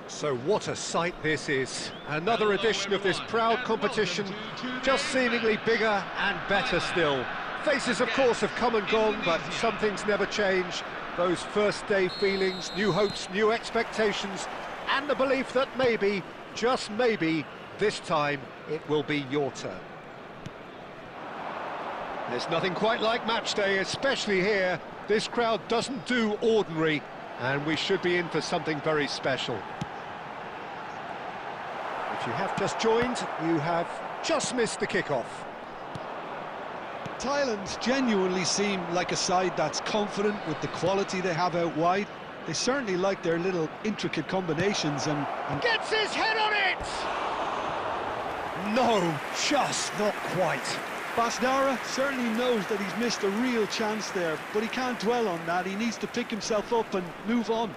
So what a sight this is. Another edition of this proud competition, just seemingly bigger and better still. Faces, of course, have come and gone, but some things never change. Those first day feelings, new hopes, new expectations, and the belief that maybe, just maybe, this time it will be your turn. There's nothing quite like match day, especially here. This crowd doesn't do ordinary, and we should be in for something very special. If you have just joined, you have just missed the kickoff. Thailand genuinely seem like a side that's confident with the quality they have out wide. They certainly like their little intricate combinations and... Gets his head on it! No, just not quite. Basdara certainly knows that he's missed a real chance there, but he can't dwell on that. He needs to pick himself up and move on.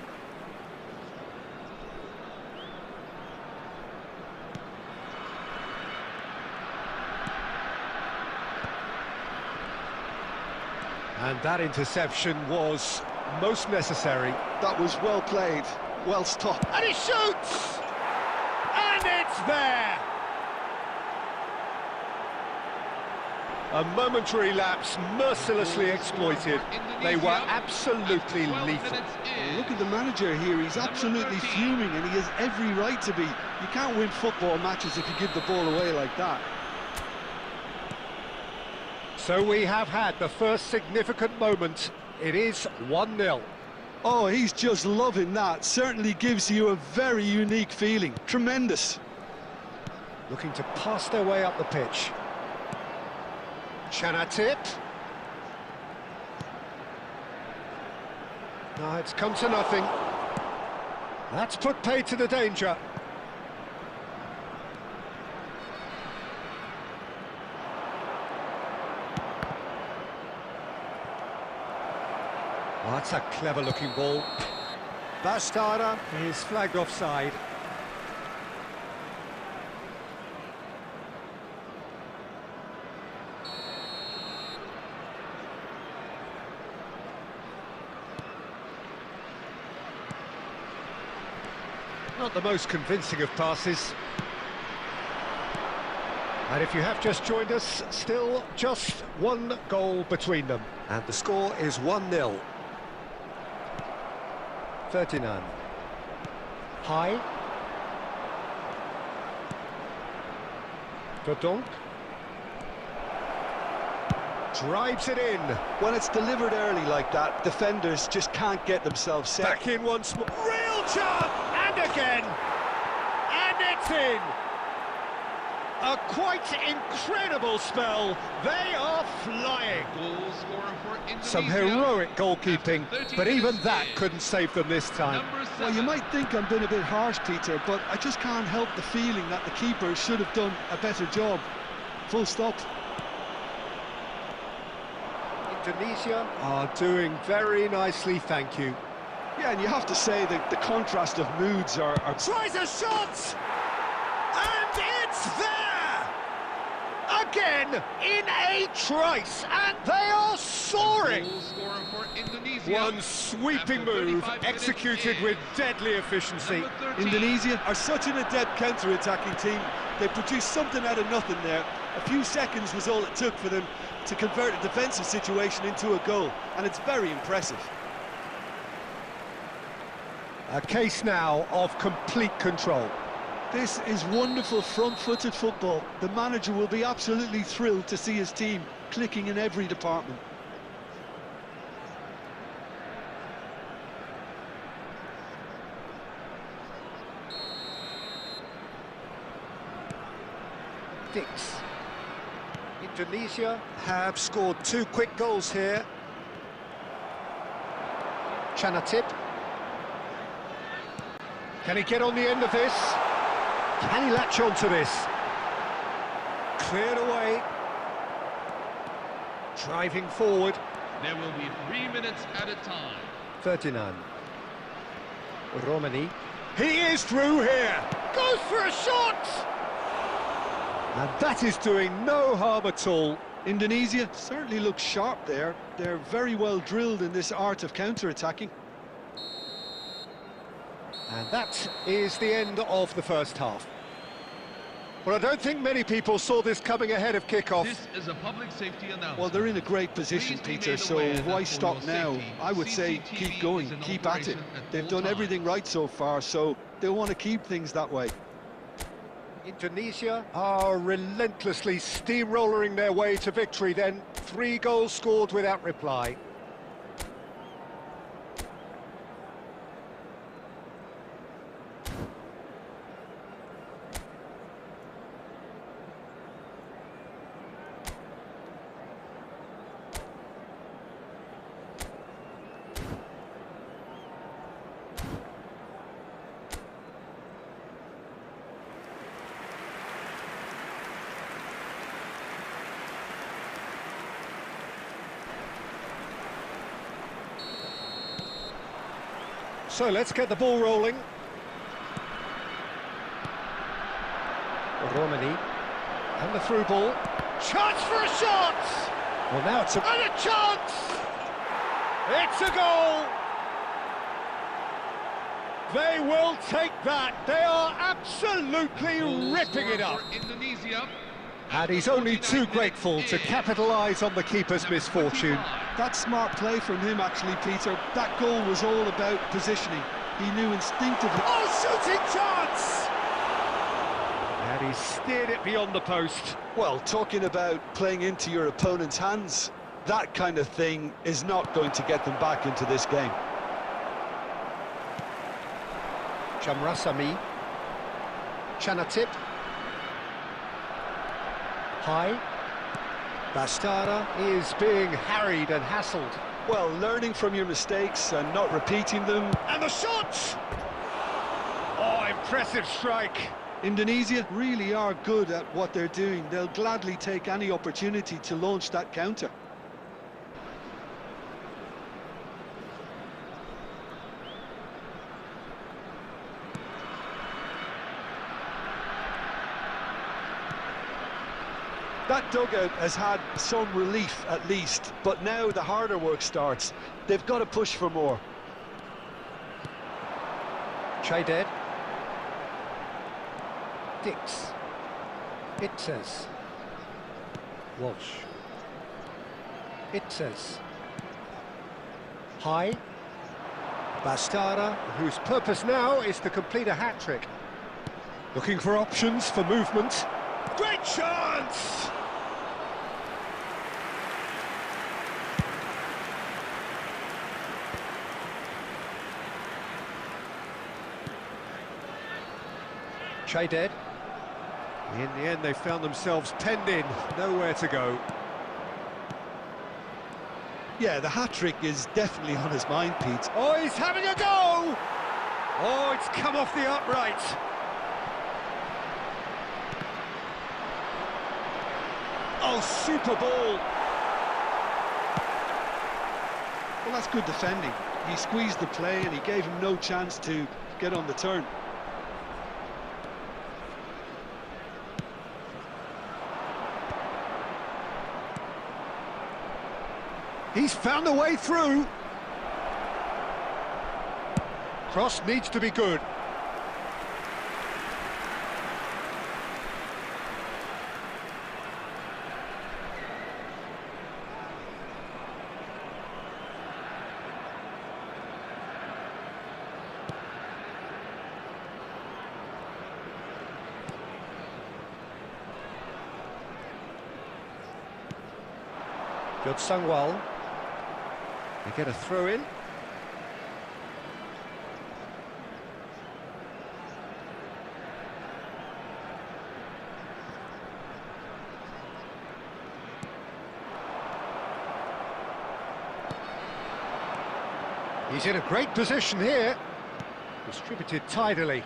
And that interception was most necessary. That was well played, well stopped. And he shoots! And it's there! A momentary lapse mercilessly exploited. They were absolutely lethal. Look at the manager here, he's absolutely fuming and he has every right to be. You can't win football matches if you give the ball away like that. So we have had the first significant moment. It is 1-0. Oh, he's just loving that. Certainly gives you a very unique feeling. Tremendous. Looking to pass their way up the pitch. Chanatip. No, it's come to nothing. That's put paid to the danger. Oh, that's a clever-looking ball. Basdara is flagged offside. Not the most convincing of passes. And if you have just joined us, still just one goal between them. And the score is 1-0. Ferdinand. High. Verdonk. Drives it in. When it's delivered early like that, defenders just can't get themselves set. Back in once more. Real chance! And again! And it's in! A quite incredible spell. They are flying. Some heroic goalkeeping, but even that couldn't save them this time. Well, you might think I'm being a bit harsh, Peter, but I just can't help the feeling that the keeper should have done a better job. Full stop. Indonesia are doing very nicely, thank you. Yeah, and you have to say that the contrast of moods are... Tries a shot! And it's there! Again, in a trice, and they are soaring! One sweeping move, executed with deadly efficiency. Indonesia are such an adept counter-attacking team. They produced something out of nothing there. A few seconds was all it took for them to convert a defensive situation into a goal, and it's very impressive. A case now of complete control. This is wonderful front-footed football. The manager will be absolutely thrilled to see his team clicking in every department. Indonesia have scored 2 quick goals here. Chanatip. Can he get on the end of this? Can he latch on to this? Cleared away. Driving forward. There will be 3 minutes at a time. Ferdinand. Romani. He is through here. Goes for a shot! And that is doing no harm at all. Indonesia certainly looks sharp there. They're very well drilled in this art of counter-attacking. And that is the end of the first half. Well, I don't think many people saw this coming ahead of kickoff. This is a public safety announcement. Well, they're in a great position, Peter, so why stop now? I would say keep going, keep at it. They've done everything right so far, so they'll want to keep things that way. Indonesia are relentlessly steamrolling their way to victory then. 3 goals scored without reply. So let's get the ball rolling. Romani. And the through ball. Chance for a shot! Well, now it's a... And a chance! It's a goal! They will take that. They are absolutely ripping it up. Indonesia. And he's only too grateful to capitalise on the keeper's misfortune. That's smart play from him, actually, Peter. That goal was all about positioning. He knew instinctively... Oh, shooting chance! And he steered it beyond the post. Well, talking about playing into your opponent's hands, that kind of thing is not going to get them back into this game. Chamrasami. Chanatip. High. Bastara is being harried and hassled. Well, learning from your mistakes and not repeating them. And the shot! Oh, impressive strike. Indonesia really are good at what they're doing. They'll gladly take any opportunity to launch that counter. That dugout has had some relief at least, but now the harder work starts. They've got to push for more. Chayded. Dix. Itzes. Walsh. Itzes. High. Bastara, whose purpose now is to complete a hat-trick. Looking for options for movement. Great chance! Chayded. In the end, they found themselves penned in, nowhere to go. Yeah, the hat-trick is definitely on his mind, Pete. Oh, he's having a go! Oh, it's come off the upright. Oh, super ball. Well, that's good defending. He squeezed the play and he gave him no chance to get on the turn. He's found a way through. Cross needs to be good. Good sung well. They get a throw in. He's in a great position here. Distributed tidily.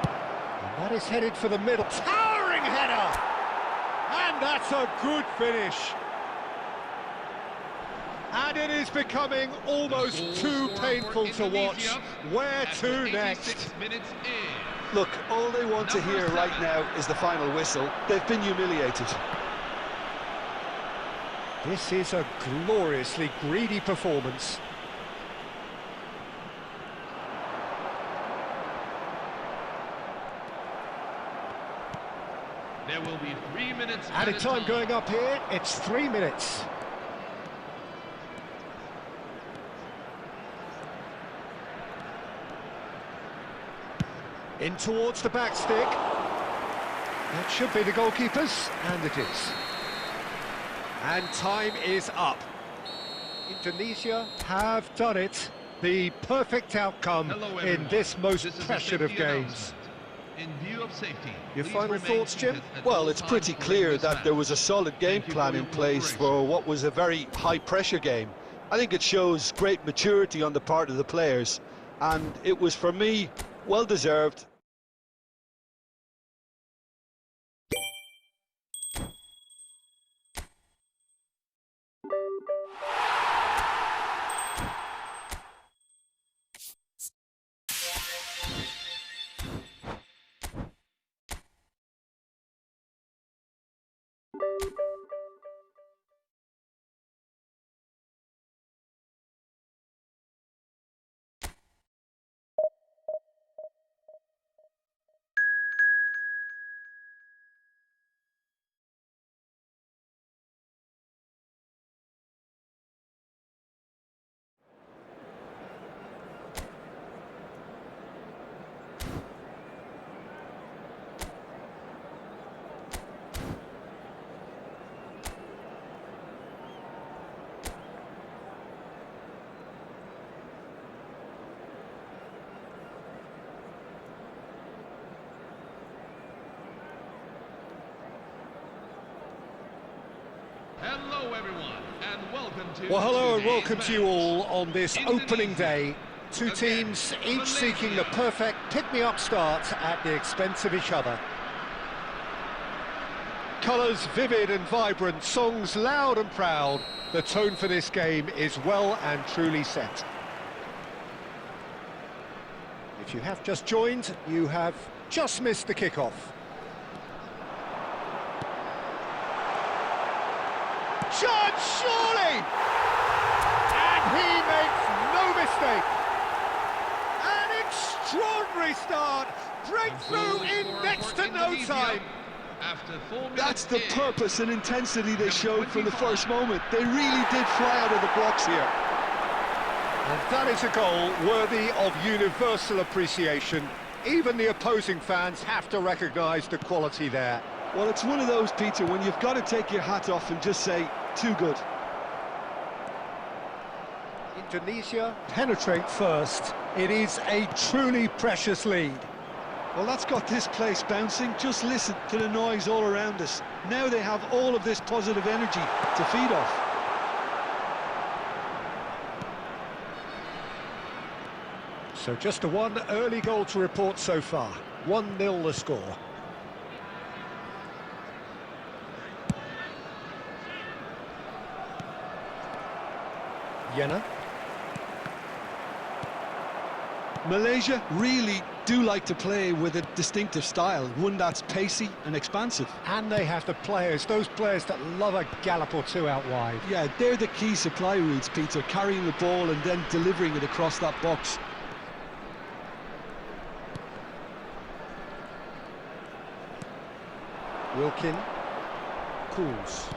And that is headed for the middle. Towering header! And that's a good finish. And it is becoming almost too painful to watch. Where to next? Look, all they want to hear right now is the final whistle. They've been humiliated. This is a gloriously greedy performance. There will be 3 minutes Added time going up here, it's 3 minutes. In towards the back stick. That should be the goalkeepers, and it is. And time is up. Indonesia have done it. The perfect outcome in this most pressured of games. In view of safety, your final thoughts, Jim? Well, it's pretty clear that there was a solid game plan in place for what was a very high-pressure game. I think it shows great maturity on the part of the players, and it was, for me, well-deserved. Hello everyone, and welcome to... Well, hello and today's welcome to you match. all on this opening day. Two Again, teams, each Malaysia. seeking the perfect pick-me-up start at the expense of each other. Colours vivid and vibrant, songs loud and proud. The tone for this game is well and truly set. If you have just joined, you have just missed the kickoff. Shot, surely! And he makes no mistake. An extraordinary start. Breakthrough in next to no time. After 4 minutes That's the in, purpose and intensity they showed from the first moment. They really did fly out of the blocks here. And that is a goal worthy of universal appreciation. Even the opposing fans have to recognise the quality there. Well, it's one of those, Peter, when you've got to take your hat off and just say, too good. Indonesia penetrate first. It is a truly precious lead. Well, that's got this place bouncing. Just listen to the noise all around us. Now they have all of this positive energy to feed off. So just a one early goal to report so far. 1-0 the score. Jenna. Malaysia really do like to play with a distinctive style, one that's pacey and expansive. And they have the players, those players that love a gallop or two out wide. Yeah, they're the key supply routes, Peter, carrying the ball and then delivering it across that box. Wilkin. Cools.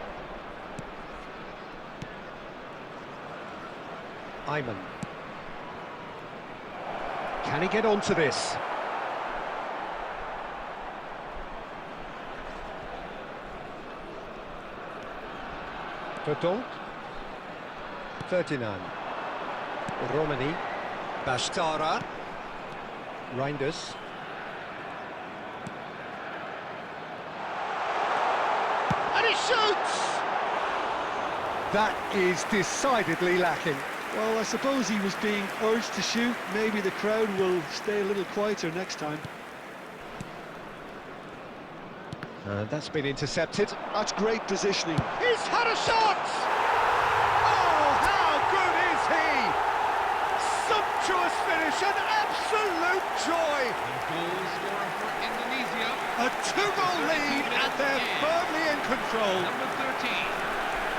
Ayman. Can he get onto this? Verdonk. Ferdinand. Romani. Bastara. Reinders. And he shoots! That is decidedly lacking. Well, I suppose he was being urged to shoot. Maybe the crowd will stay a little quieter next time. And that's been intercepted. That's great positioning. He's had a shot! Oh, how good is he! Sumptuous finish, an absolute joy! The goal scorer for Indonesia. A two-goal lead, and they're firmly in control. Number 13.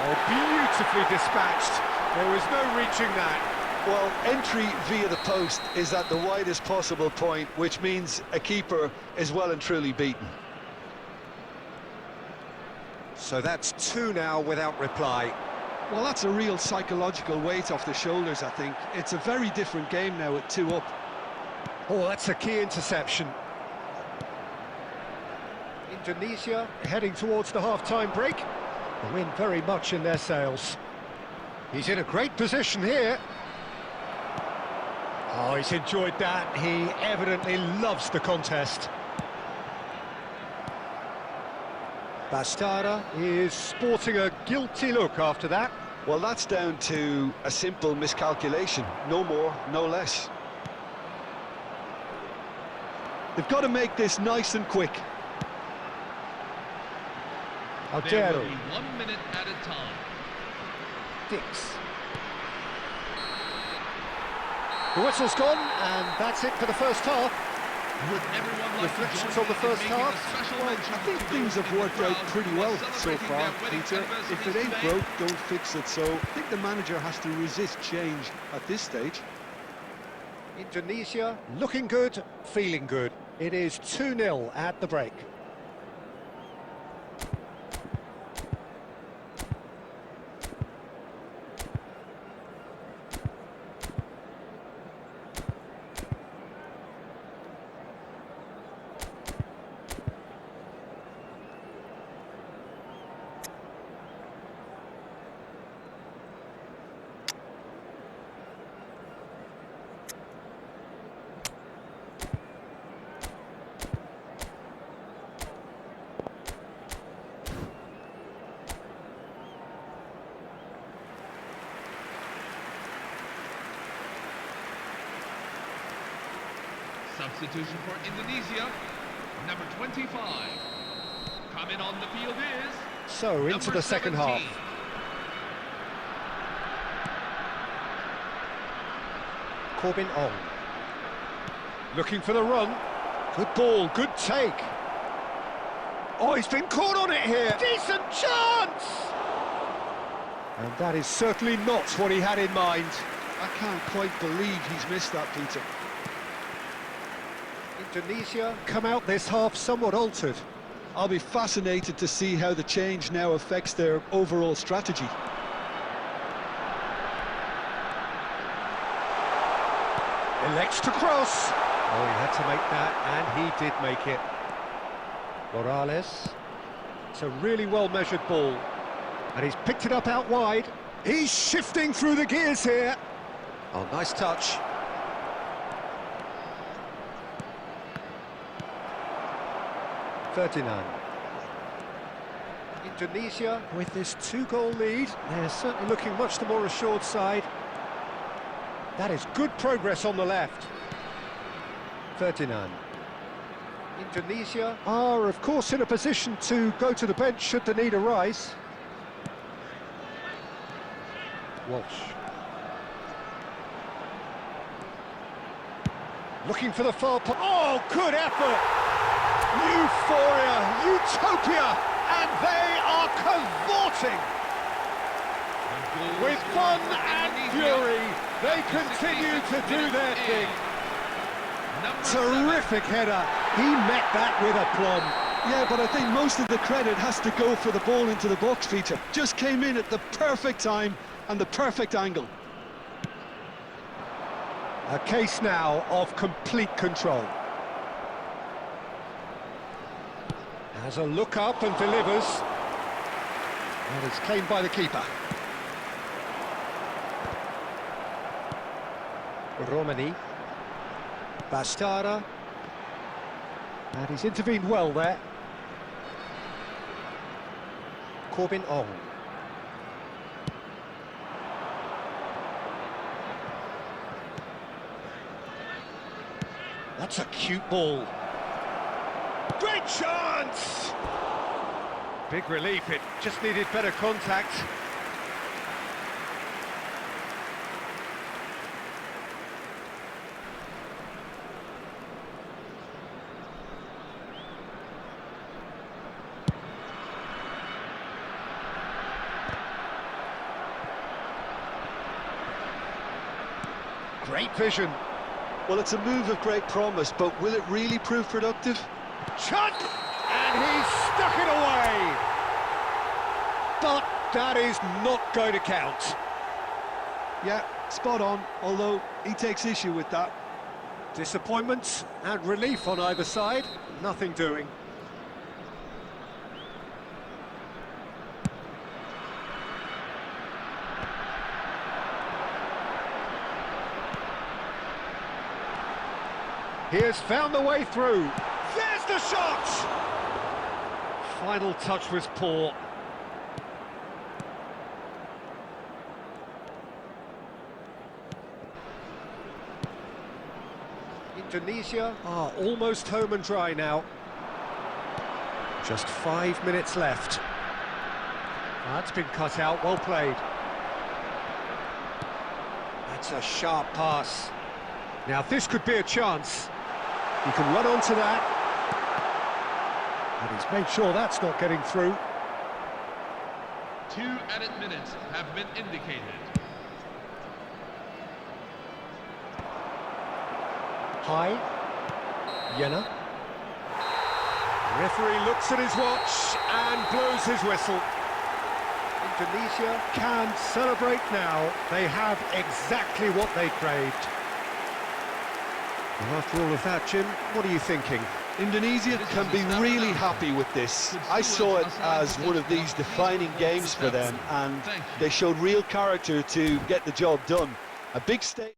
Oh, beautifully dispatched. There was no reaching that. Well, entry via the post is at the widest possible point, which means a keeper is well and truly beaten. So that's two now without reply. Well, that's a real psychological weight off the shoulders, I think. It's a very different game now at 2 up. Oh, that's a key interception. Indonesia heading towards the half-time break. The wind very much in their sails. He's in a great position here. Oh, he's enjoyed that. He evidently loves the contest. Bastara is sporting a guilty look after that. Well, that's down to a simple miscalculation. No more, no less. They've got to make this nice and quick. There will Dari. be 1 minute at a time. Dix. The whistle's gone, and that's it for the first half. Would everyone like Reflections to on the join me in first making a half? special Well, mention I think to things those have in worked the out crowd pretty who are well so celebrating far, their winning Peter. If it anniversaries ain't today? broke, don't fix it. So I think the manager has to resist change at this stage. Indonesia looking good, feeling good. It is 2-0 at the break. Substitution for Indonesia, number 25. Coming on the field is... So, into number the second 17. half. Corbin Ong. Looking for the run. Good ball, good take. Oh, he's been caught on it here. Decent chance! And that is certainly not what he had in mind. I can't quite believe he's missed that, Peter. Indonesia come out this half somewhat altered. I'll be fascinated to see how the change now affects their overall strategy. Elects to cross. Oh, he had to make that, and he did make it. Morales. It's a really well-measured ball. And he's picked it up out wide. He's shifting through the gears here. Oh, nice touch. Ferdinand. Indonesia with this 2-goal lead. They're certainly looking much the more assured side. That is good progress on the left. Ferdinand. Indonesia are, of course, in a position to go to the bench should the need arise. Walsh. Looking for the far post. Oh, good effort! Euphoria, utopia, and they are cavorting! With fun and fury, they continue to do their thing. Terrific header. He met that with aplomb. Yeah, but I think most of the credit has to go for the ball into the box, Peter. Just came in at the perfect time and the perfect angle. A case now of complete control. Has a look up and delivers. And it's claimed by the keeper. Romani. Bastara. And he's intervened well there. Corbin Ong. That's a cute ball. Great chance! Big relief, it just needed better contact. Great vision. Well, it's a move of great promise, but will it really prove productive? Shot! And he's stuck it away! But that is not going to count. Yeah, spot on, although he takes issue with that. Disappointment and relief on either side. Nothing doing. He has found the way through. There's the shot! Final touch was poor. Indonesia are almost home and dry now. Just 5 minutes left. That's been cut out, well played. That's a sharp pass. Now this could be a chance. He can run onto that. And he's made sure that's not getting through. 2 added minutes have been indicated. High. Yenna. Referee looks at his watch and blows his whistle. Indonesia can celebrate now. They have exactly what they craved. Well, after all of that, Jim, what are you thinking? Indonesia can be really happy with this. I saw it as one of these defining games for them, and they showed real character to get the job done. A big stake.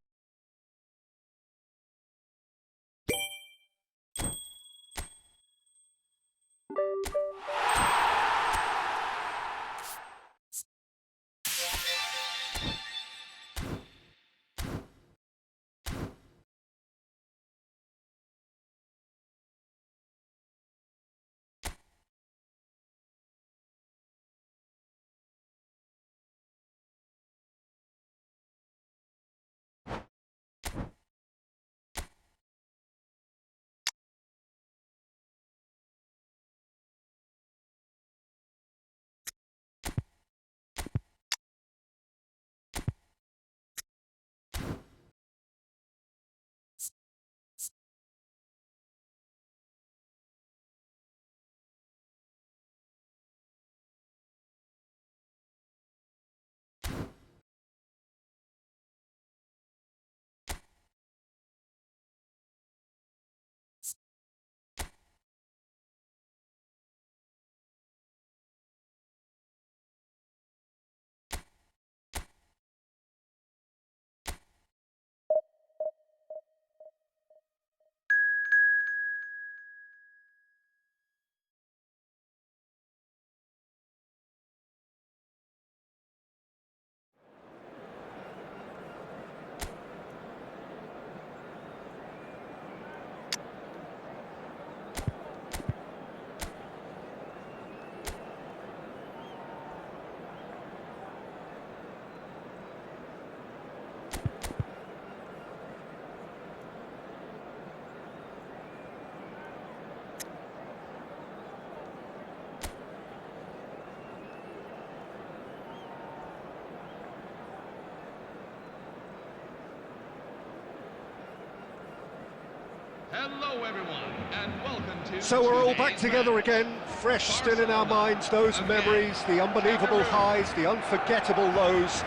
Hello everyone, and welcome to... So we're all back together again, fresh still in our minds, those memories, the unbelievable highs, the unforgettable lows.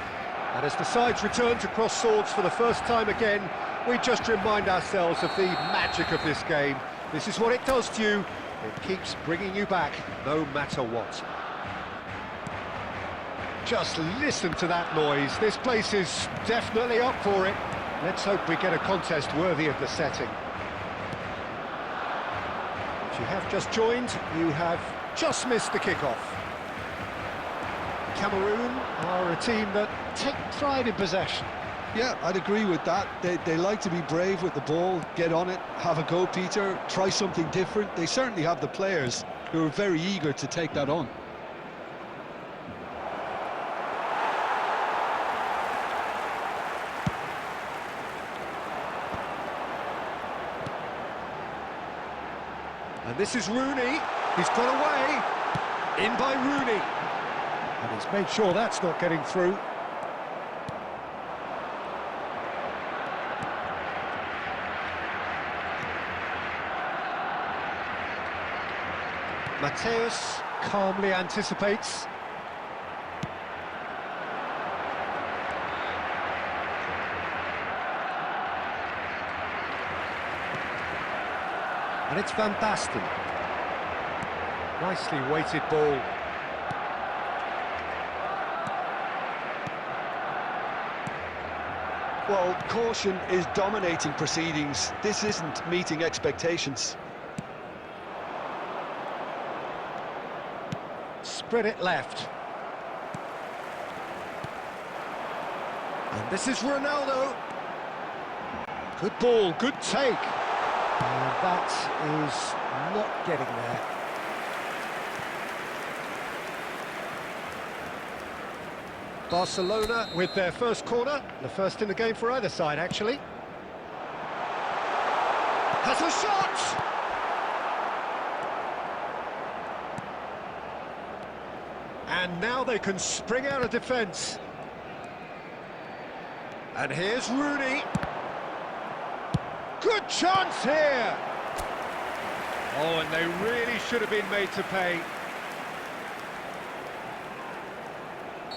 And as the sides return to cross swords for the first time again, we just remind ourselves of the magic of this game. This is what it does to you. It keeps bringing you back, no matter what. Just listen to that noise. This place is definitely up for it. Let's hope we get a contest worthy of the setting. If you have just joined, you have just missed the kickoff. Cameroon are a team that take pride in possession. Yeah, I'd agree with that. They like to be brave with the ball, get on it, have a go, Peter, try something different. They certainly have the players who are very eager to take that on. And this is Rooney. He's got away. In by Rooney. And he's made sure that's not getting through. Mateus calmly anticipates. And it's Van Basten. Nicely weighted ball. Well, caution is dominating proceedings. This isn't meeting expectations. Spread it left. And this is Ronaldo. Good ball, good take. And that is not getting there. Barcelona with their first corner, the first in the game for either side, actually. Has a shot! And now they can spring out of defence. And here's Rooney. Good chance here! Oh, and they really should have been made to pay.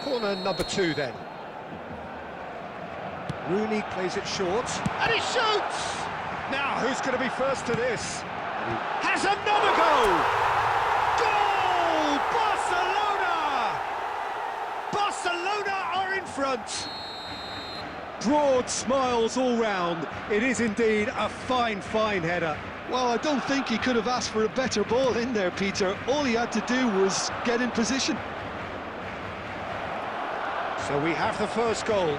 Corner number 2 then. Rooney plays it short, and he shoots! Now, who's going to be first to this? Has another goal! Goal! Barcelona! Barcelona are in front! Broad smiles all round. It is indeed a fine, fine header. Well, I don't think he could have asked for a better ball in there, Peter. All he had to do was get in position. So we have the first goal.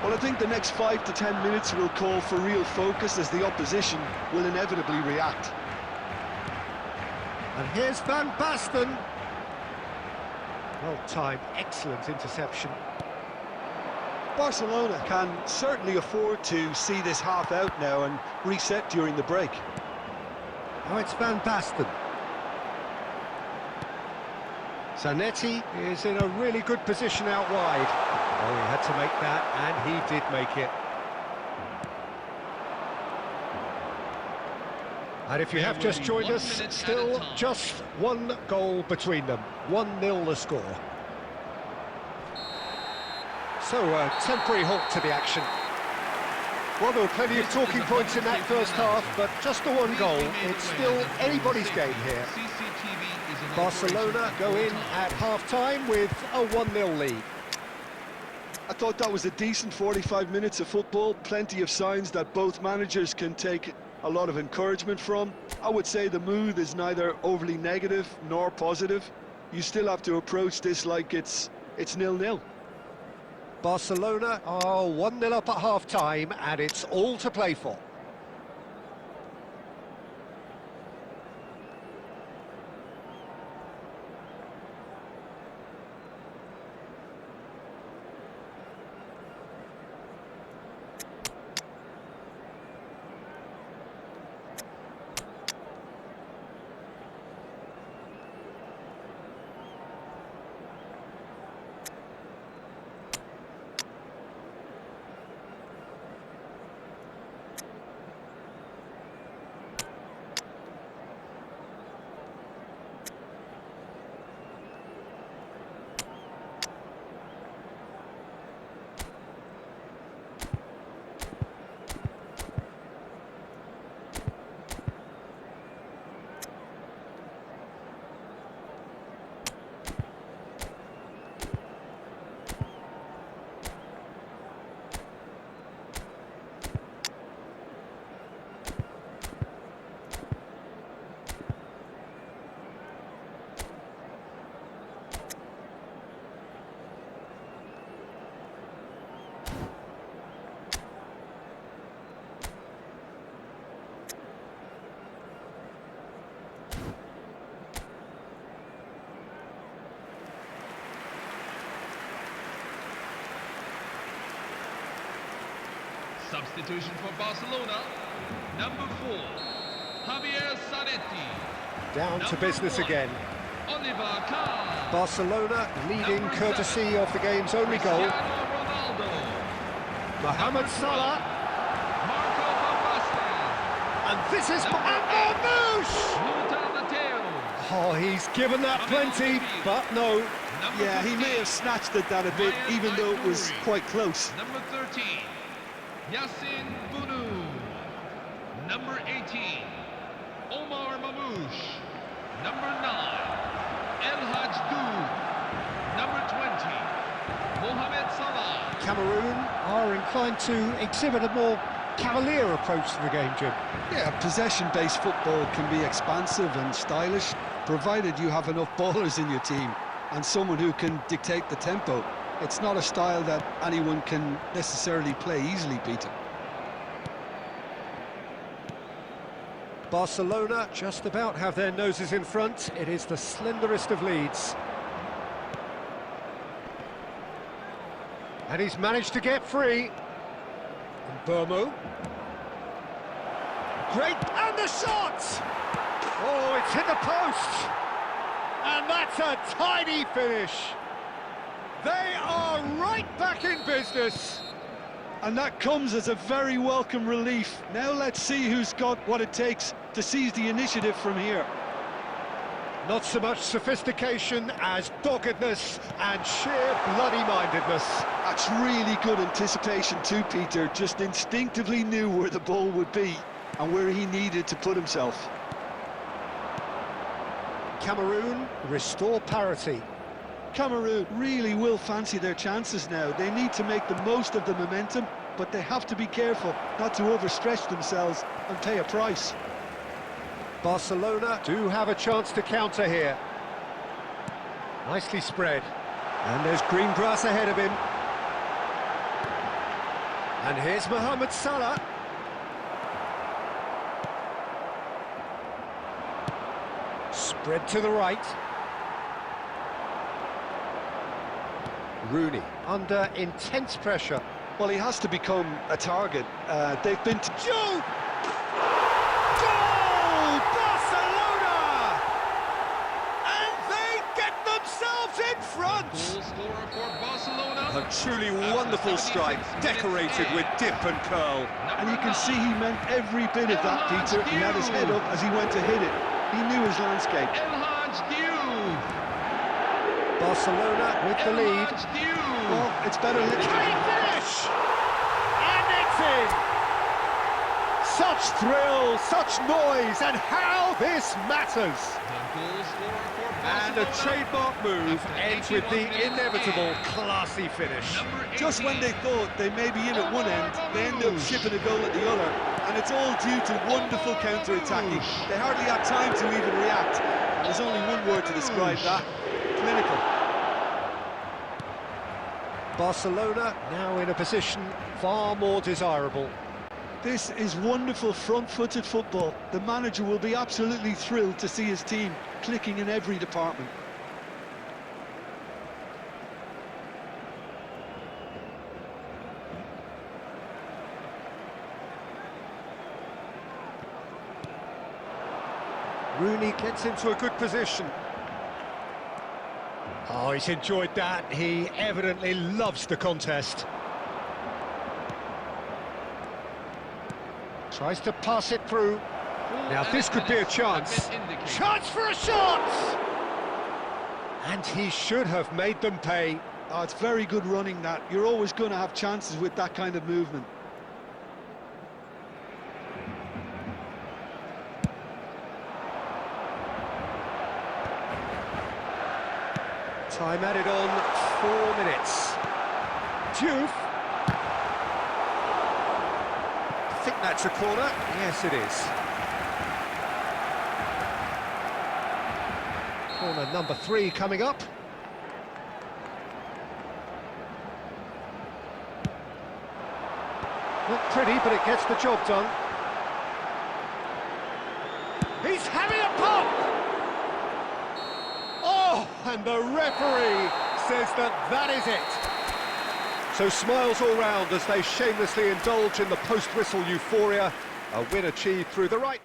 Well, I think the next 5 to 10 minutes will call for real focus as the opposition will inevitably react. And here's Van Basten. Well timed, excellent interception. Barcelona can certainly afford to see this half out now and reset during the break. Oh, it's Van Basten. Zanetti is in a really good position out wide. Oh, he had to make that, and he did make it. And if you have just joined us, still just one goal between them. 1-0 the score. So, a temporary halt to the action. Well, there were plenty of talking points in that first half, but just the one goal. It's still anybody's game here. Barcelona go in at half-time with a 1-0 lead. I thought that was a decent 45 minutes of football. Plenty of signs that both managers can take a lot of encouragement from. I would say the mood is neither overly negative nor positive. You still have to approach this like it's 0-0. Barcelona are 1-0 up at half-time, and it's all to play for. Substitution for Barcelona. Number 4, Javier Zanetti. Down to Number business 1, again. Oliver Kahn. Barcelona leading Number courtesy 7, of the game's only goal. Cristiano Ronaldo. Mohamed Number 12, Salah. Marco Van Basten. And this is Number 8, Marmouche! Lothar Matthäus. Oh, he's given that plenty, but no. Number Yeah, he may 15, have snatched at that a bit, even though it was quite close. Number 13, Yassine Bounou. Number 18, Omar Mamouche. Number 9, El Hadj Diouf. Number 20, Mohamed Salah. Cameroon are inclined to exhibit a more cavalier approach to the game, Jim. Yeah, possession-based football can be expansive and stylish, provided you have enough ballers in your team and someone who can dictate the tempo. It's not a style that anyone can necessarily play easily, Peter. Barcelona just about have their noses in front. It is the slenderest of leads. And he's managed to get free. And Burmo. Great, and the shot! Oh, it's hit the post! And that's a tidy finish. They are right back in business. And that comes as a very welcome relief. Now let's see who's got what it takes to seize the initiative from here. Not so much sophistication as doggedness and sheer bloody-mindedness. That's really good anticipation too, Peter. Just instinctively knew where the ball would be and where he needed to put himself. Cameroon restore parity. Cameroon really will fancy their chances now. They need to make the most of the momentum, but they have to be careful not to overstretch themselves and pay a price. Barcelona do have a chance to counter here. Nicely spread. And there's green grass ahead of him. And here's Mohamed Salah. Spread to the right. Rooney under intense pressure. Well, he has to become a target. They've been to... Joe! Goal! Barcelona! And they get themselves in front! Goal scorer for Barcelona. A truly wonderful strike, decorated with dip and curl. And you can see he meant every bit of that, Peter. He had his head up as he went to hit it. He knew his landscape. El Hadj Diouf. Barcelona with the lead. Well, it's better... Can he finish? And it's in! Such thrill, such noise, and how this matters! And a trademark move ends with the inevitable classy finish. Just when they thought they may be in at one end, they end up shipping a goal at the other. And it's all due to wonderful counter-attacking. They hardly had time to even react. There's only one word to describe that: clinical. Barcelona now in a position far more desirable. This is wonderful front-footed football. The manager will be absolutely thrilled to see his team clicking in every department. Rooney gets into a good position. Oh, he's enjoyed that. He evidently loves the contest. Tries to pass it through. Now this could be a chance. Chance for a shot! And he should have made them pay. Oh, it's very good running, that. You're always going to have chances with that kind of movement. Time added on, 4 minutes. Diouf. I think that's a corner. Yes, it is. Corner number 3 coming up. Not pretty, but it gets the job done. He's having a pop! Oh, and the referee says that is it. So smiles all round as they shamelessly indulge in the post-whistle euphoria. A win achieved through the right...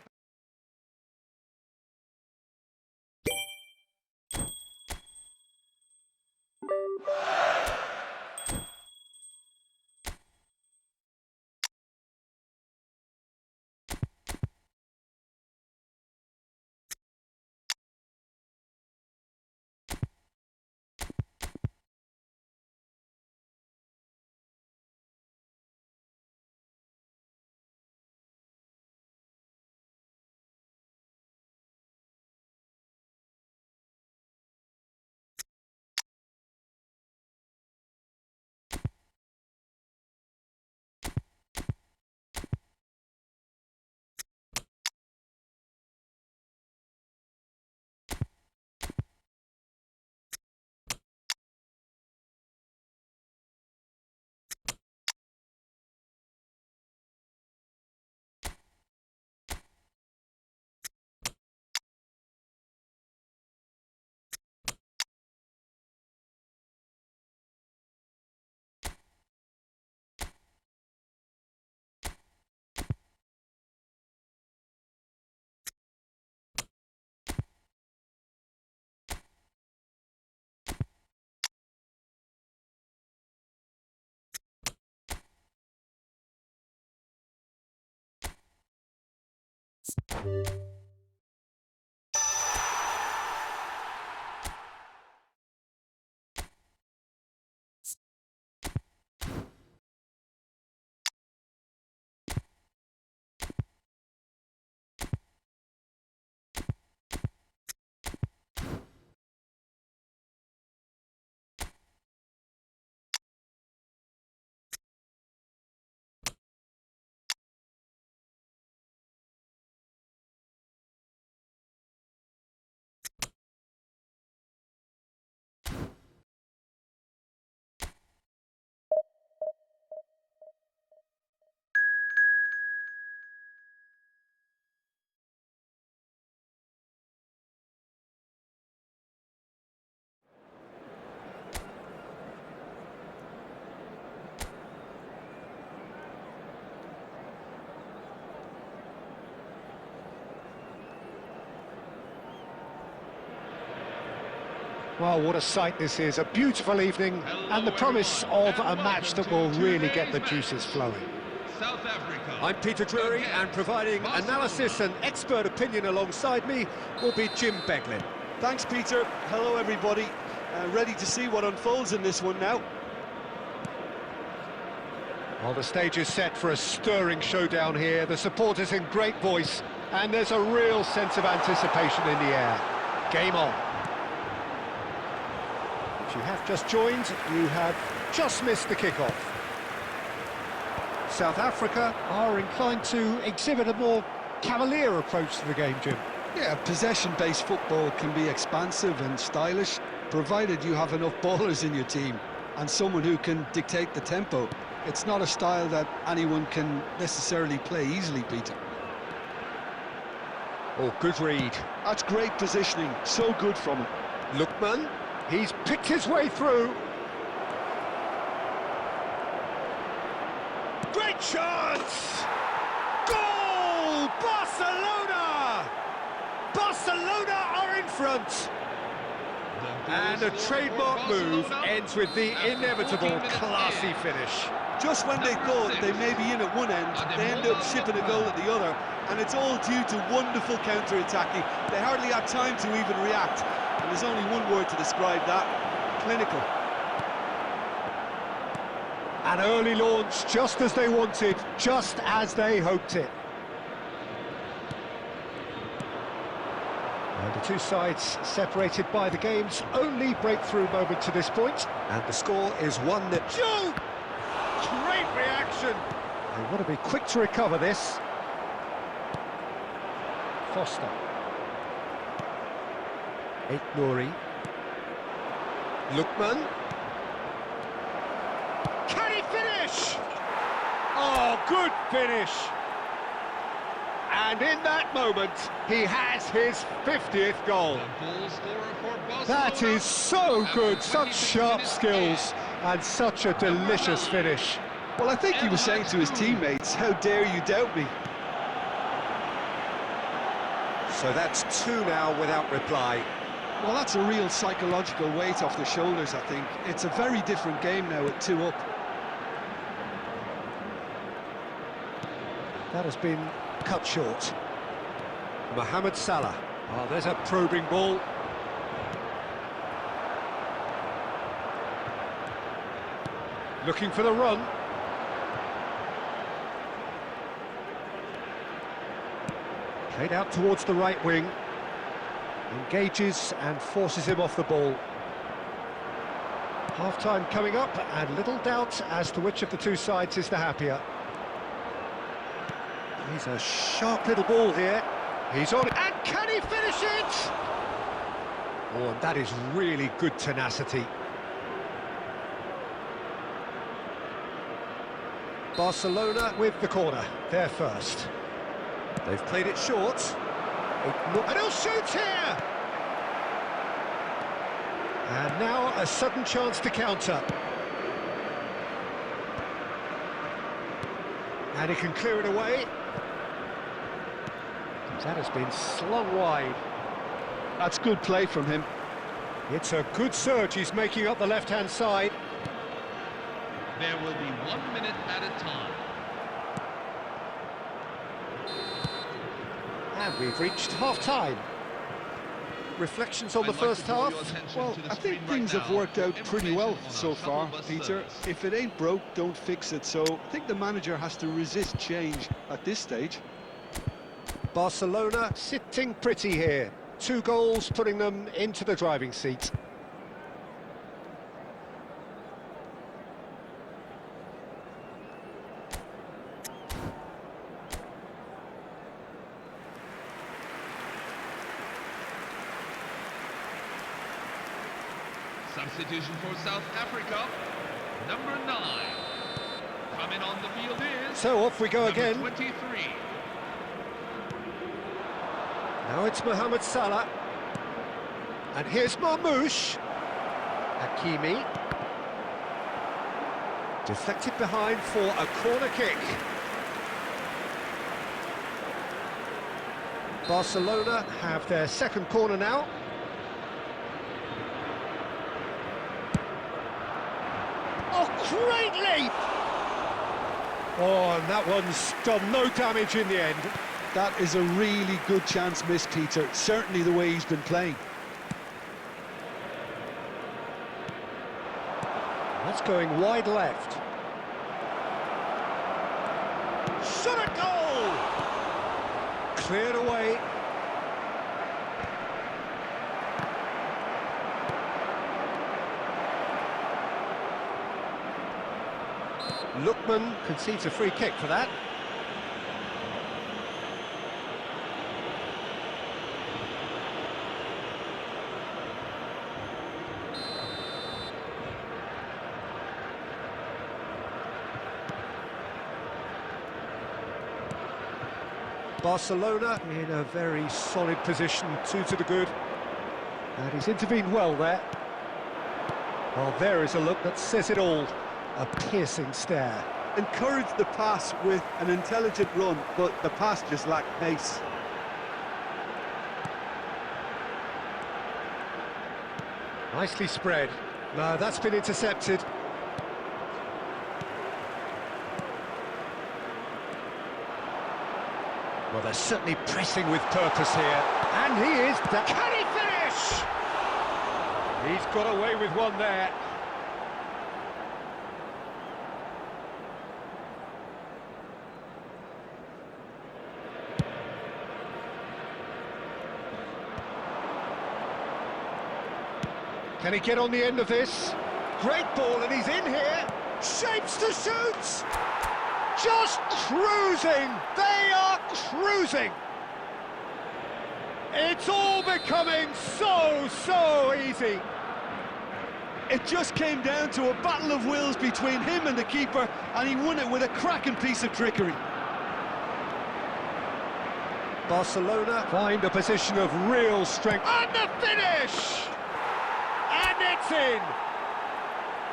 Well, what a sight this is. A beautiful evening and the promise of a match that will really get the juices flowing. South Africa. I'm Peter Drury, and providing analysis and expert opinion alongside me will be Jim Beglin. Thanks, Peter. Hello, everybody. Ready to see what unfolds in this one now. Well, the stage is set for a stirring showdown here. The supporters in great voice, and there's a real sense of anticipation in the air. Game on. If you have just joined, you have just missed the kickoff. South Africa are inclined to exhibit a more cavalier approach to the game, Jim. Yeah, possession-based football can be expansive and stylish, provided you have enough ballers in your team and someone who can dictate the tempo. It's not a style that anyone can necessarily play easily, Peter. Oh, good read. That's great positioning, so good from him. Lookman, he's picked his way through. Great chance! Goal! Barcelona! Barcelona are in front! And a trademark move ends with the inevitable classy finish. Just when they thought they may be in at one end, they end up shipping a goal at the other, and it's all due to wonderful counter-attacking. They hardly had time to even react, and there's only one word to describe that: clinical. An early launch, just as they wanted, just as they hoped it. And the two sides separated by the game's only breakthrough moment to this point. And the score is 1-0. Shoot! Great reaction! They want to be quick to recover this. Foster. Nuri. Lookman. Can he finish? Oh, good finish! And in that moment, he has his 50th goal. The goal scorer for Barcelona. That is so good, such sharp skills. And such a delicious finish. Well, I think he was saying to his teammates, how dare you doubt me? So that's 2 now without reply. Well, that's a real psychological weight off the shoulders, I think. It's a very different game now at 2 up. That has been cut short. Mohamed Salah. Oh, there's a probing ball. Looking for the run. Played out towards the right wing. Engages and forces him off the ball. Half-time coming up, and little doubt as to which of the two sides is the happier. He's a sharp little ball here. He's on it, and can he finish it? Oh, and that is really good tenacity. Barcelona with the corner, they're first. They've played it short. And he'll shoot here! And now a sudden chance to counter. And he can clear it away. That has been slung wide. That's good play from him. It's a good surge, he's making up the left-hand side. There will be 1 minute at a time. And we've reached half-time. Reflections on the first half? Well, I think things have worked out pretty well so far, Peter. If it ain't broke, don't fix it. So I think the manager has to resist change at this stage. Barcelona sitting pretty here. 2 goals putting them into the driving seat. Substitution for South Africa, number 9. Coming on the field is... So off we go again. 23. Now it's Mohamed Salah. And here's Marmoush. Hakimi. Deflected behind for a corner kick. Barcelona have their second corner now. Oh, great leap! Oh, and that one's done no damage in the end. That is a really good chance missed, Peter. Certainly the way he's been playing. That's going wide left. Shot at goal! Cleared away. Lookman concedes a free kick for that. Barcelona in a very solid position, 2 to the good. And he's intervened well there. Well, there is a look that says it all. A piercing stare. Encouraged the pass with an intelligent run, but the pass just lacked pace. Nicely spread. No, that's been intercepted. Well, they're certainly pressing with purpose here. And he is... Can he finish? He's got away with one there. Can he get on the end of this? Great ball, and he's in here. Shapes to shoot! Just cruising! They are cruising! It's all becoming so easy. It just came down to a battle of wills between him and the keeper, and he won it with a cracking piece of trickery. Barcelona find a position of real strength. And the finish! And it's in!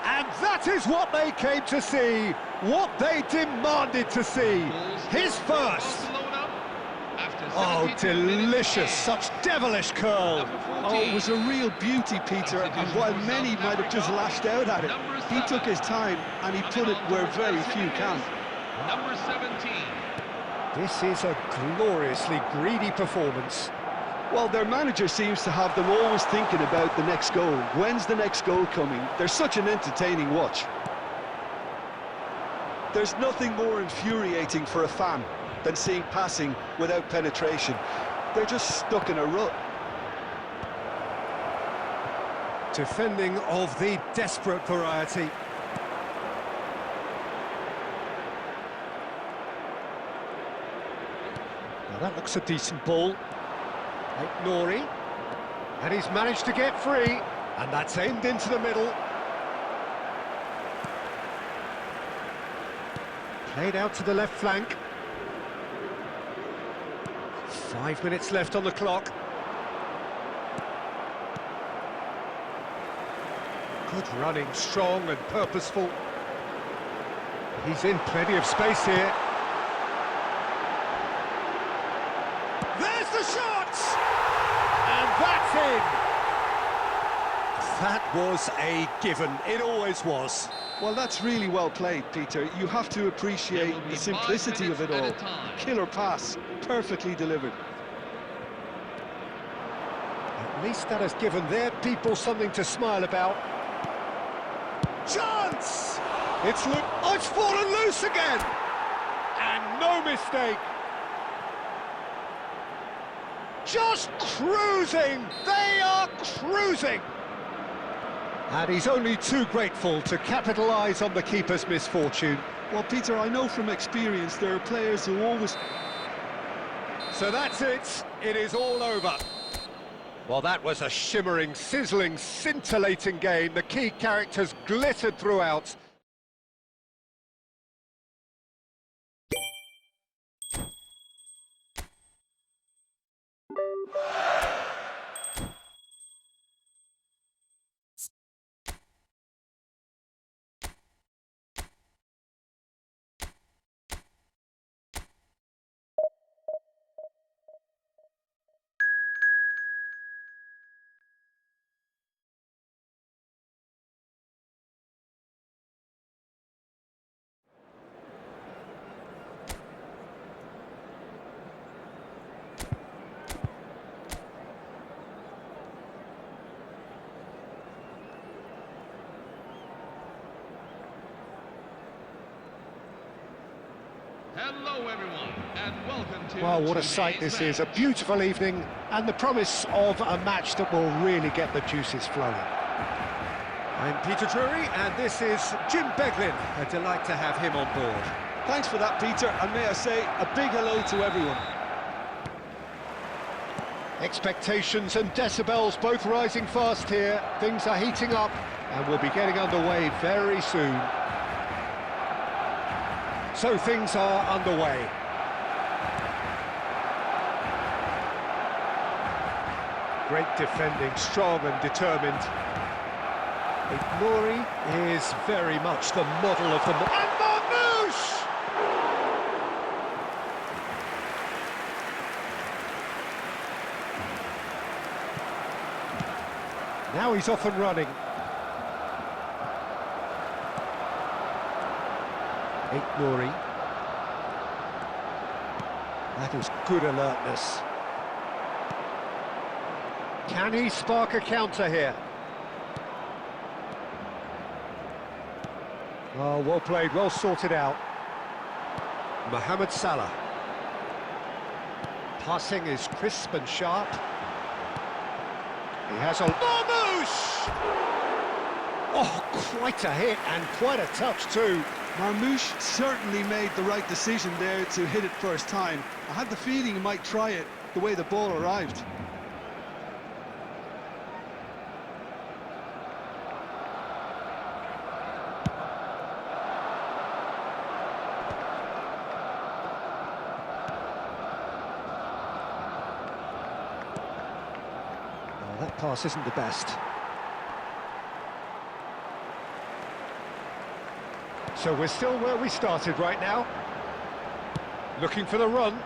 And that is what they came to see, what they demanded to see. His first. Oh, delicious, such devilish curl. Oh, it was a real beauty, Peter, and while many might have just lashed out at it, he took his time and he put it where very few can. Number 17. This is a gloriously greedy performance. Well, their manager seems to have them always thinking about the next goal. When's the next goal coming? They're such an entertaining watch. There's nothing more infuriating for a fan than seeing passing without penetration. They're just stuck in a rut. Defending of the desperate variety. Now that looks a decent ball. Nori, and he's managed to get free, and that's aimed into the middle. Played out to the left flank. 5 minutes left on the clock. Good running, strong and purposeful. He's in plenty of space here. There's the shot! And that's in! That was a given, it always was. Well, that's really well played, Peter. You have to appreciate the simplicity of it all. Killer pass, perfectly delivered. At least that has given their people something to smile about. Chance! It's fallen loose again! And no mistake! Just cruising! They are cruising! And he's only too grateful to capitalise on the keeper's misfortune. Well, Peter, I know from experience there are players who always... So that's it. It is all over. Well, that was a shimmering, sizzling, scintillating game. The key characters glittered throughout. Hello everyone, and welcome to... Well, what a sight this is. A beautiful evening, and the promise of a match that will really get the juices flowing. I'm Peter Drury, and this is Jim Beglin. A delight to have him on board. Thanks for that, Peter, and may I say a big hello to everyone. Expectations and decibels both rising fast here. Things are heating up, and we'll be getting underway very soon. So things are underway. Great defending, strong and determined. Nori is very much the model of the... And Marmouche! Now he's off and running. Nori. That is good alertness. Can he spark a counter here? Oh, well played, well sorted out. Mohamed Salah. Passing is crisp and sharp. He has a... Marmouche! Oh, quite a hit and quite a touch too. Marmouche certainly made the right decision there to hit it first time. I had the feeling he might try it the way the ball arrived. That pass isn't the best. So we're still where we started right now. Looking for the run.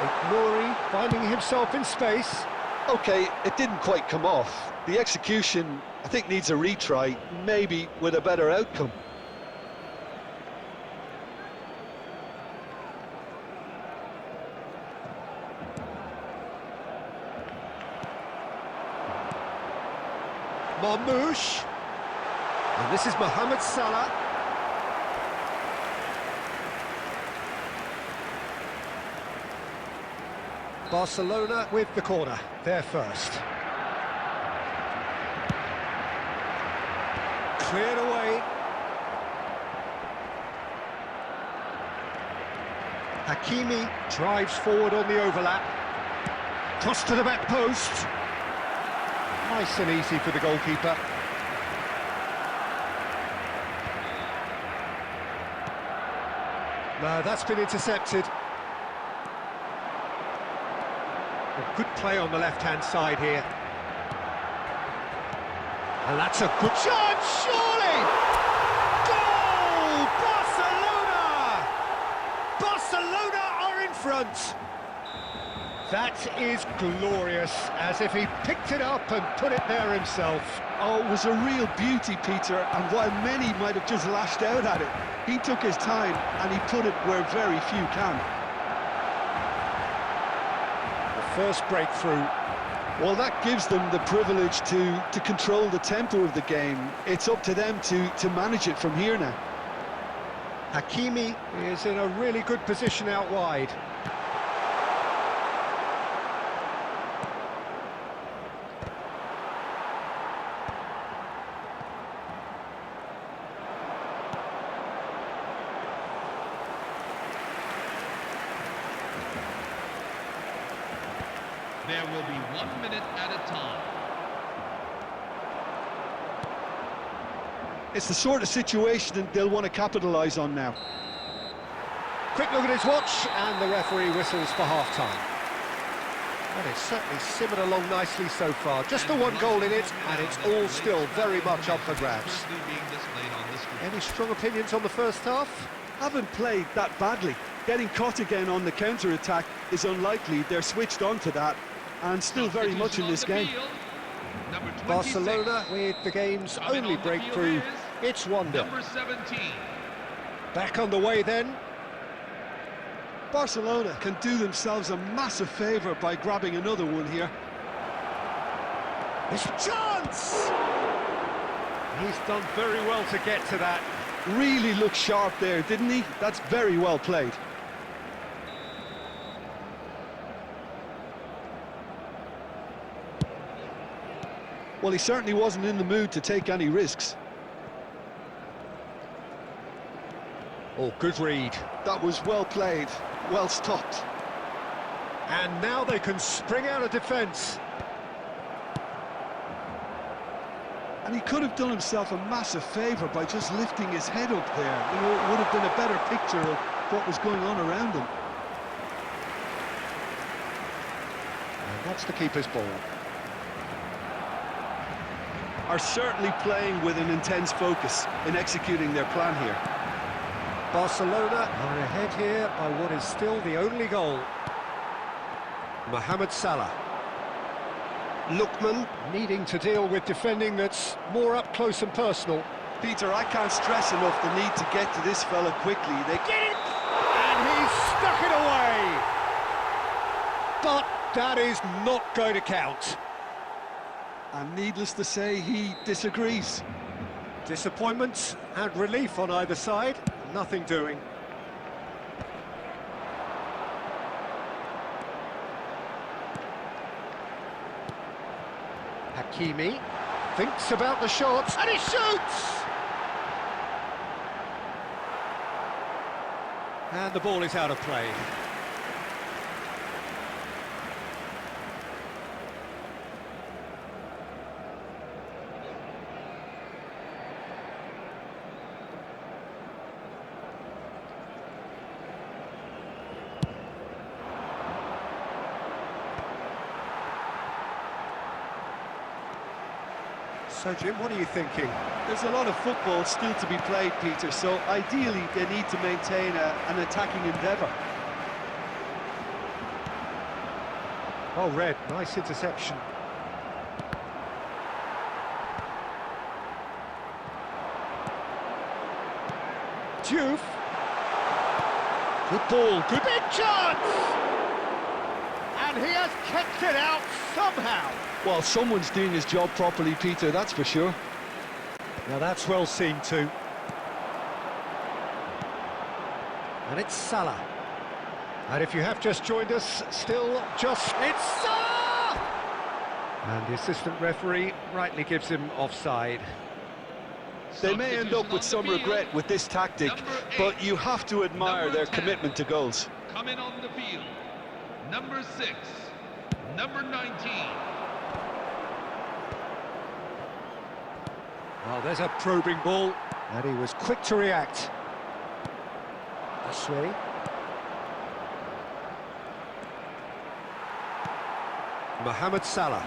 Ignori finding himself in space. Okay, it didn't quite come off. The execution, I think, needs a retry, maybe with a better outcome. Marmoush. And this is Mohamed Salah. Barcelona with the corner, they're first. Cleared away. Hakimi drives forward on the overlap. Cross to the back post. Nice and easy for the goalkeeper. No, that's been intercepted. A good play on the left-hand side here. And that's a good chance, surely! Goal! Barcelona! Barcelona are in front! That is glorious, as if he picked it up and put it there himself. Oh, it was a real beauty, Peter, and while many might have just lashed out at it, he took his time and he put it where very few can. The first breakthrough. Well, that gives them the privilege to control the tempo of the game. It's up to them to manage it from here now. Hakimi is in a really good position out wide. There will be 1 minute at a time. It's the sort of situation that they'll want to capitalise on now. Quick look at his watch, and the referee whistles for half-time. Well, it's certainly simmered along nicely so far. Just the one goal in it, and it's all still very much up for grabs. Any strong opinions on the first half? Haven't played that badly. Getting caught again on the counter-attack is unlikely. They're switched on to that, and still very much in this game. Barcelona with the game's only breakthrough. It's wonder. Number 17. Back on the way then. Barcelona can do themselves a massive favour by grabbing another one here. This chance! He's done very well to get to that. Really looked sharp there, didn't he? That's very well played. Well, he certainly wasn't in the mood to take any risks. Oh, good read. That was well played, well stopped. And now they can spring out of defence. And he could have done himself a massive favour by just lifting his head up there. You know, it would have been a better picture of what was going on around him. And that's the keeper's ball. Are certainly playing with an intense focus in executing their plan here. Barcelona are ahead here by what is still the only goal. Mohamed Salah. Lookman needing to deal with defending that's more up close and personal. Peter, I can't stress enough the need to get to this fella quickly. They Get it! And he's stuck it away! But that is not going to count. And needless to say, he disagrees. Disappointment and relief on either side. Nothing doing. Hakimi thinks about the shot, and he shoots! And the ball is out of play. So, Jim, what are you thinking? There's a lot of football still to be played, Peter, so ideally they need to maintain an attacking endeavour. Well read, nice interception. Diouf. Good ball, good big chance! And he has kept it out somehow. Well, someone's doing his job properly, Peter, that's for sure. Now that's well seen too. And it's Salah. And if you have just joined us, still just... It's Salah! And the assistant referee rightly gives him offside. They may end up with some regret with this tactic, but you have to admire their commitment to goals. Coming on the field, number 6, number 19. Well, there's a probing ball, and he was quick to react. Seri. Mohamed Salah.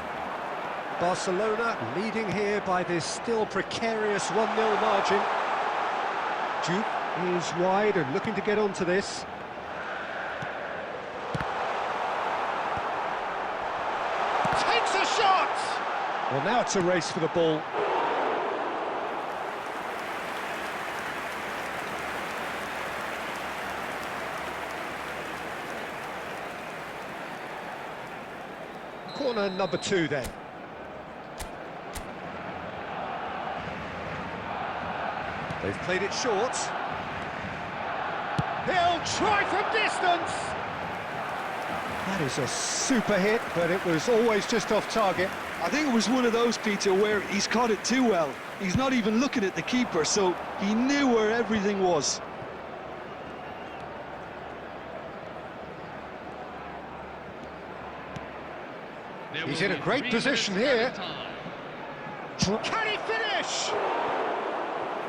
Barcelona leading here by this still precarious 1-0 margin. Diouf is wide and looking to get onto this. Takes a shot! Well, now it's a race for the ball. Corner number 2 then. They've played it short. He'll try from distance! That is a super hit, but it was always just off target. I think it was one of those, Peter, where he's caught it too well. He's not even looking at the keeper, so he knew where everything was. He's in a great position here. Can he finish?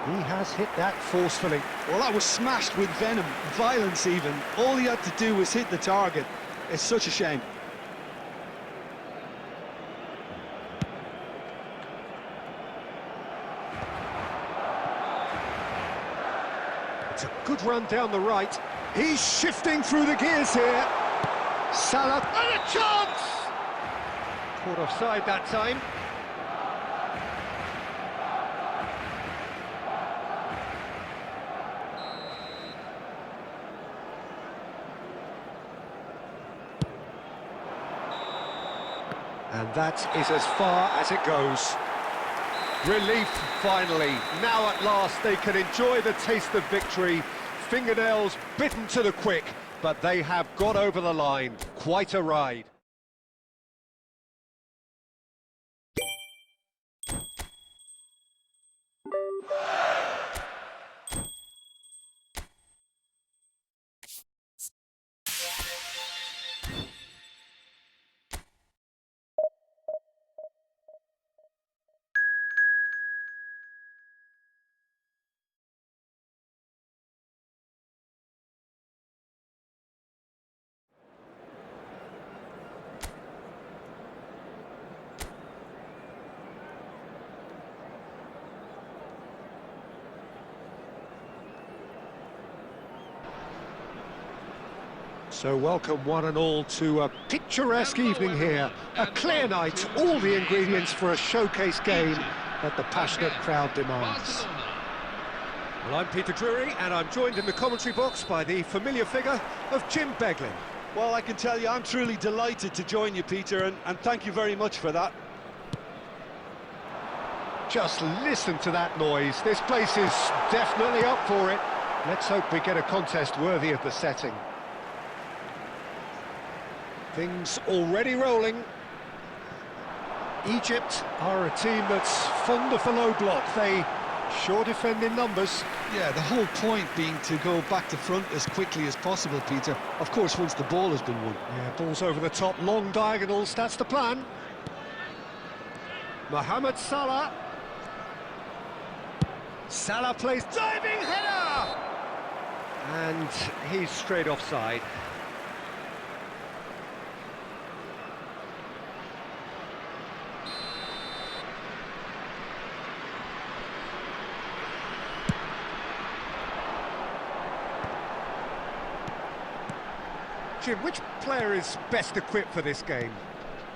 He has hit that forcefully. Well, that was smashed with venom, violence even. All he had to do was hit the target. It's such a shame. It's a good run down the right. He's shifting through the gears here. Salah, and a chance! Caught offside that time. And that is as far as it goes. Relief, finally. Now at last they can enjoy the taste of victory. Fingernails bitten to the quick, but they have got over the line. Quite a ride. So welcome one and all to a picturesque evening here. A clear night, all the ingredients for a showcase game that the passionate crowd demands. Well, I'm Peter Drury, and I'm joined in the commentary box by the familiar figure of Jim Beglin. Well, I can tell you I'm truly delighted to join you, Peter, and thank you very much for that. Just listen to that noise. This place is definitely up for it. Let's hope we get a contest worthy of the setting. Things already rolling. Egypt are a team that's fond of the low block. They sure defend in numbers. Yeah, the whole point being to go back to front as quickly as possible, Peter. Of course, once the ball has been won. Yeah, balls over the top, long diagonals, that's the plan. Mohamed Salah. Salah plays diving header! And he's straight offside. Jim, which player is best equipped for this game?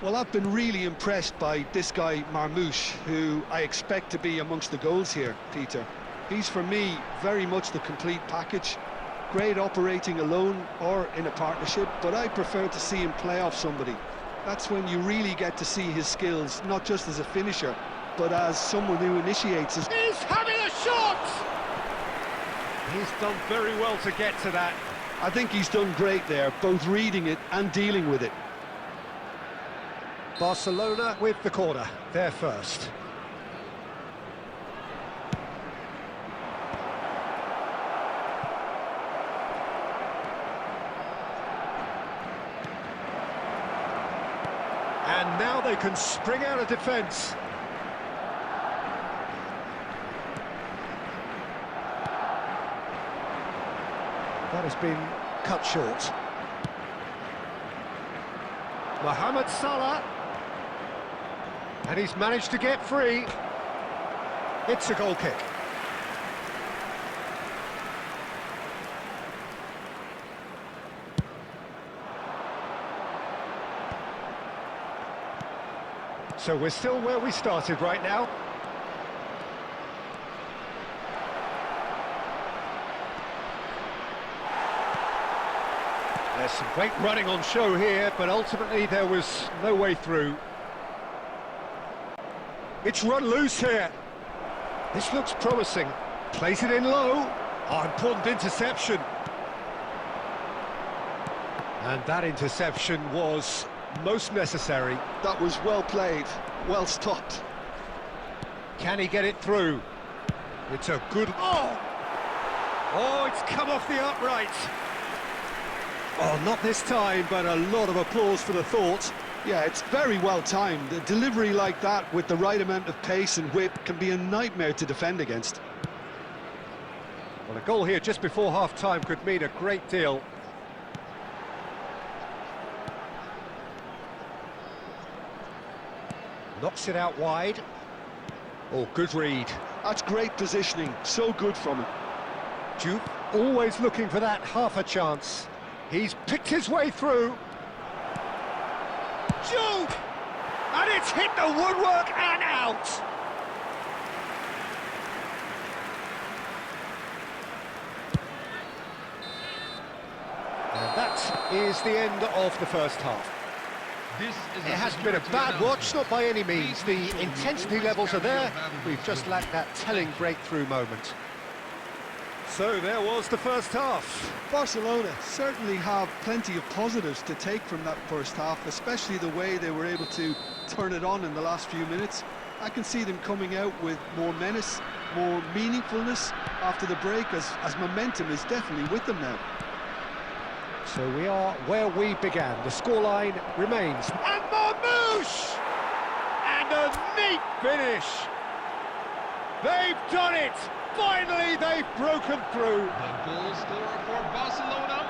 Well, I've been really impressed by this guy, Marmoush, who I expect to be amongst the goals here, Peter. He's, for me, very much the complete package. Great operating alone or in a partnership, but I prefer to see him play off somebody. That's when you really get to see his skills, not just as a finisher, but as someone who initiates his... He's having a shot! He's done very well to get to that. I think he's done great there, both reading it and dealing with it. Barcelona with the corner, they're first. And now they can spring out of defence. That has been cut short. Mohamed Salah. And he's managed to get free. It's a goal kick. So we're still where we started right now. There's some great running on show here, but ultimately there was no way through. It's run loose here. This looks promising. Plays it in low. Oh, important interception. And that interception was most necessary. That was well played, well stopped. Can he get it through? It's a good... Oh! Oh, it's come off the upright. Oh, not this time, but a lot of applause for the thought. Yeah, it's very well timed. A delivery like that with the right amount of pace and whip can be a nightmare to defend against. Well, a goal here just before half-time could mean a great deal. Knocks it out wide. Oh, good read. That's great positioning, so good from him. Duke always looking for that half a chance. He's picked his way through. Jude! And it's hit the woodwork and out! And that is the end of the first half. It hasn't been a bad watch, not by any means. The intensity levels are there. We've just lacked that telling breakthrough moment. So there was the first half. Barcelona certainly have plenty of positives to take from that first half, especially the way they were able to turn it on in the last few minutes. I can see them coming out with more menace, more meaningfulness after the break, as momentum is definitely with them now. So we are where we began. The scoreline remains. And Marmoush! And a neat finish! They've done it! Finally, they've broken through. The goal scorer for Barcelona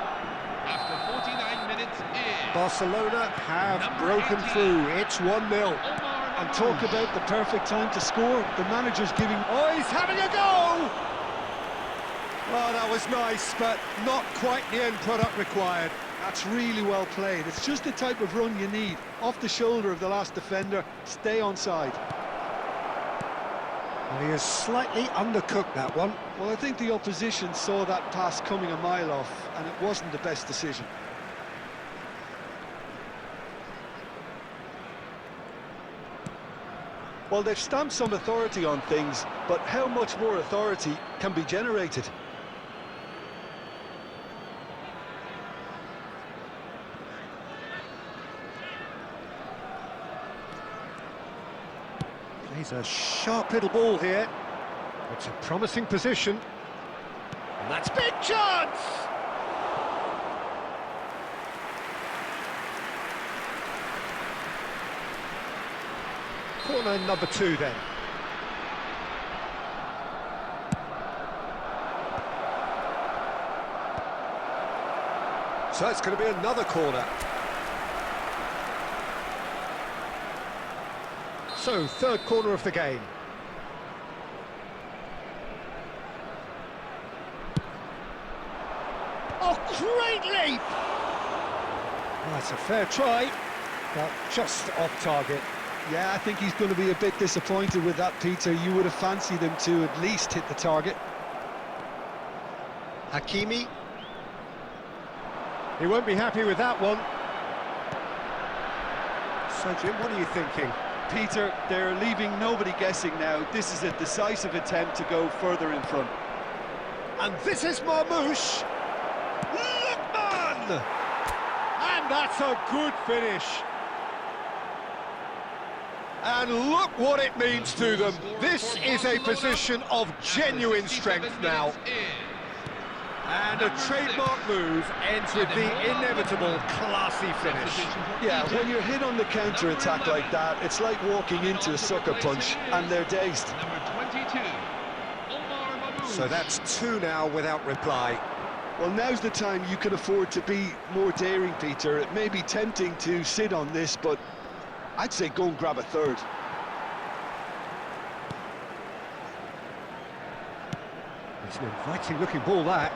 after 49 minutes is... Barcelona have broken through. It's 1-0. And talk about the perfect time to score. The manager's giving... Oh, he's having a go! Oh, that was nice, but not quite the end product required. That's really well played. It's just the type of run you need. Off the shoulder of the last defender, stay onside. Well, he has slightly undercooked that one. Well, I think the opposition saw that pass coming a mile off, and it wasn't the best decision. Well, they've stamped some authority on things, but how much more authority can be generated? He's a sharp little ball here. It's a promising position. And that's big chance! Corner number 2 then. So it's going to be another corner. So, third corner of the game. Oh, great leap! That's a fair try, but just off target. Yeah, I think he's going to be a bit disappointed with that, Peter. You would have fancied him to at least hit the target. Hakimi. He won't be happy with that one. So, Jim, what are you thinking? Peter, they're leaving nobody guessing now. This is a decisive attempt to go further in front. And this is Marmoush. Lookman! And that's a good finish. And look what it means to them. This is a position of genuine strength now. And a trademark move ends with the inevitable classy finish. Yeah, when you're hit on the counter-attack like that, it's like walking into a sucker punch, and they're dazed. Number 22, So that's two now without reply. Well, now's the time you can afford to be more daring, Peter. It may be tempting to sit on this, but I'd say go and grab a third. It's an inviting-looking ball, that.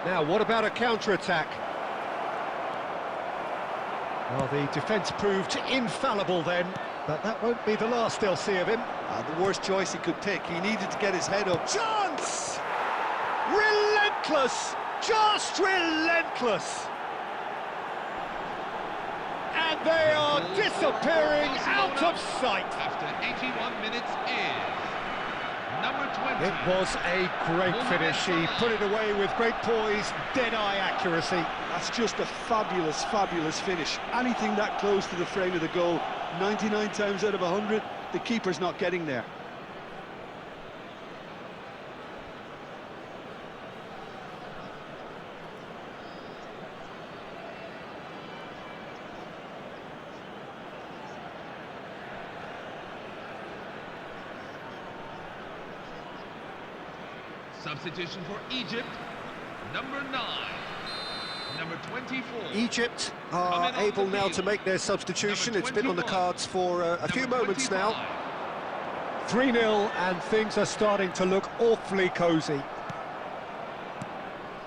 Now, what about a counter-attack? Well, the defence proved infallible then, but that won't be the last they'll see of him. The worst choice he could pick. He needed to get his head up. Chance! Relentless! Just relentless! And they are disappearing out of sight. after 81 minutes is number 20. It was a great finish. He put it away with great poise, dead-eye accuracy. That's just a fabulous, fabulous finish. Anything that close to the frame of the goal, 99 times out of 100, the keeper's not getting there. Substitution for Egypt, number 9. Number 24. Egypt are able now to make their substitution. It's been on the cards for a few moments now. 3-0, and things are starting to look awfully cosy.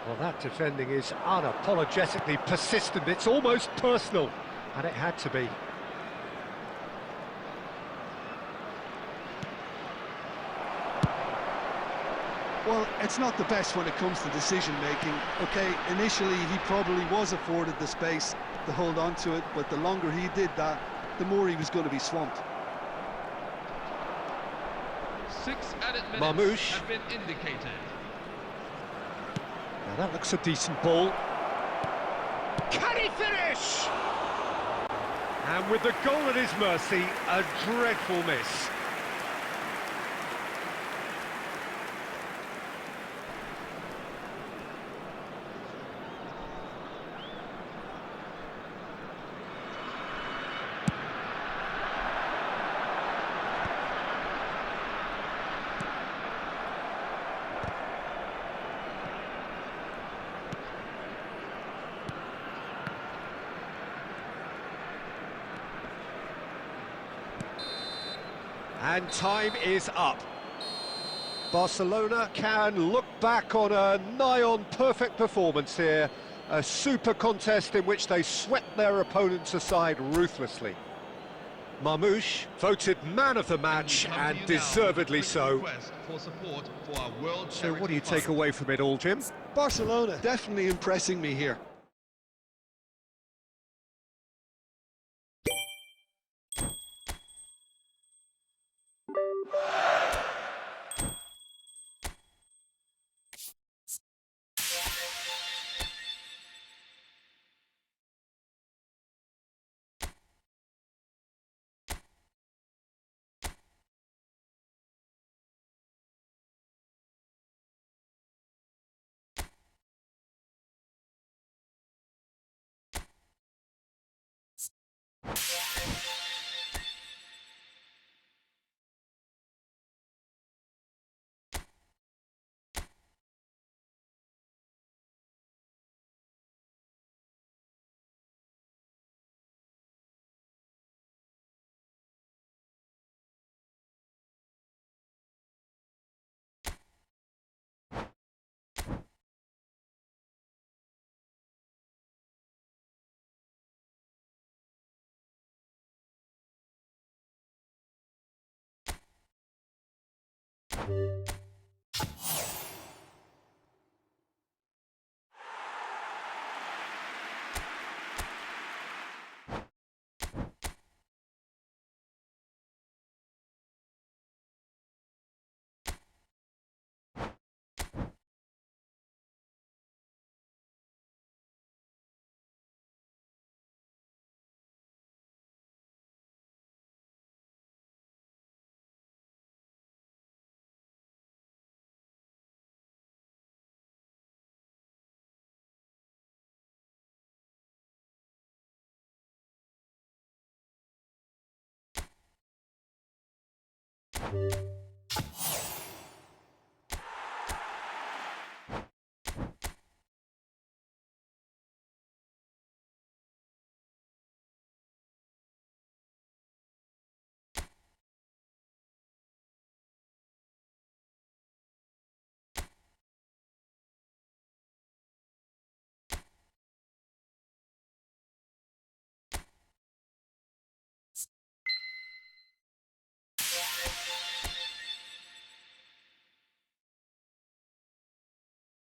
Well, that defending is unapologetically persistent. It's almost personal, and it had to be. Well, it's not the best when it comes to decision-making. OK, initially he probably was afforded the space to hold on to it, but the longer he did that, the more he was going to be swamped. 6 added minutes Marmoush. have been indicated. Now that looks a decent ball. Can he finish? And with the goal at his mercy, a dreadful miss. And time is up. Barcelona can look back on a nigh-on perfect performance here. A super contest in which they swept their opponents aside ruthlessly. Marmoush voted man of the match, and deservedly so. So what do you take away from it all, Jim? Barcelona definitely impressing me here. you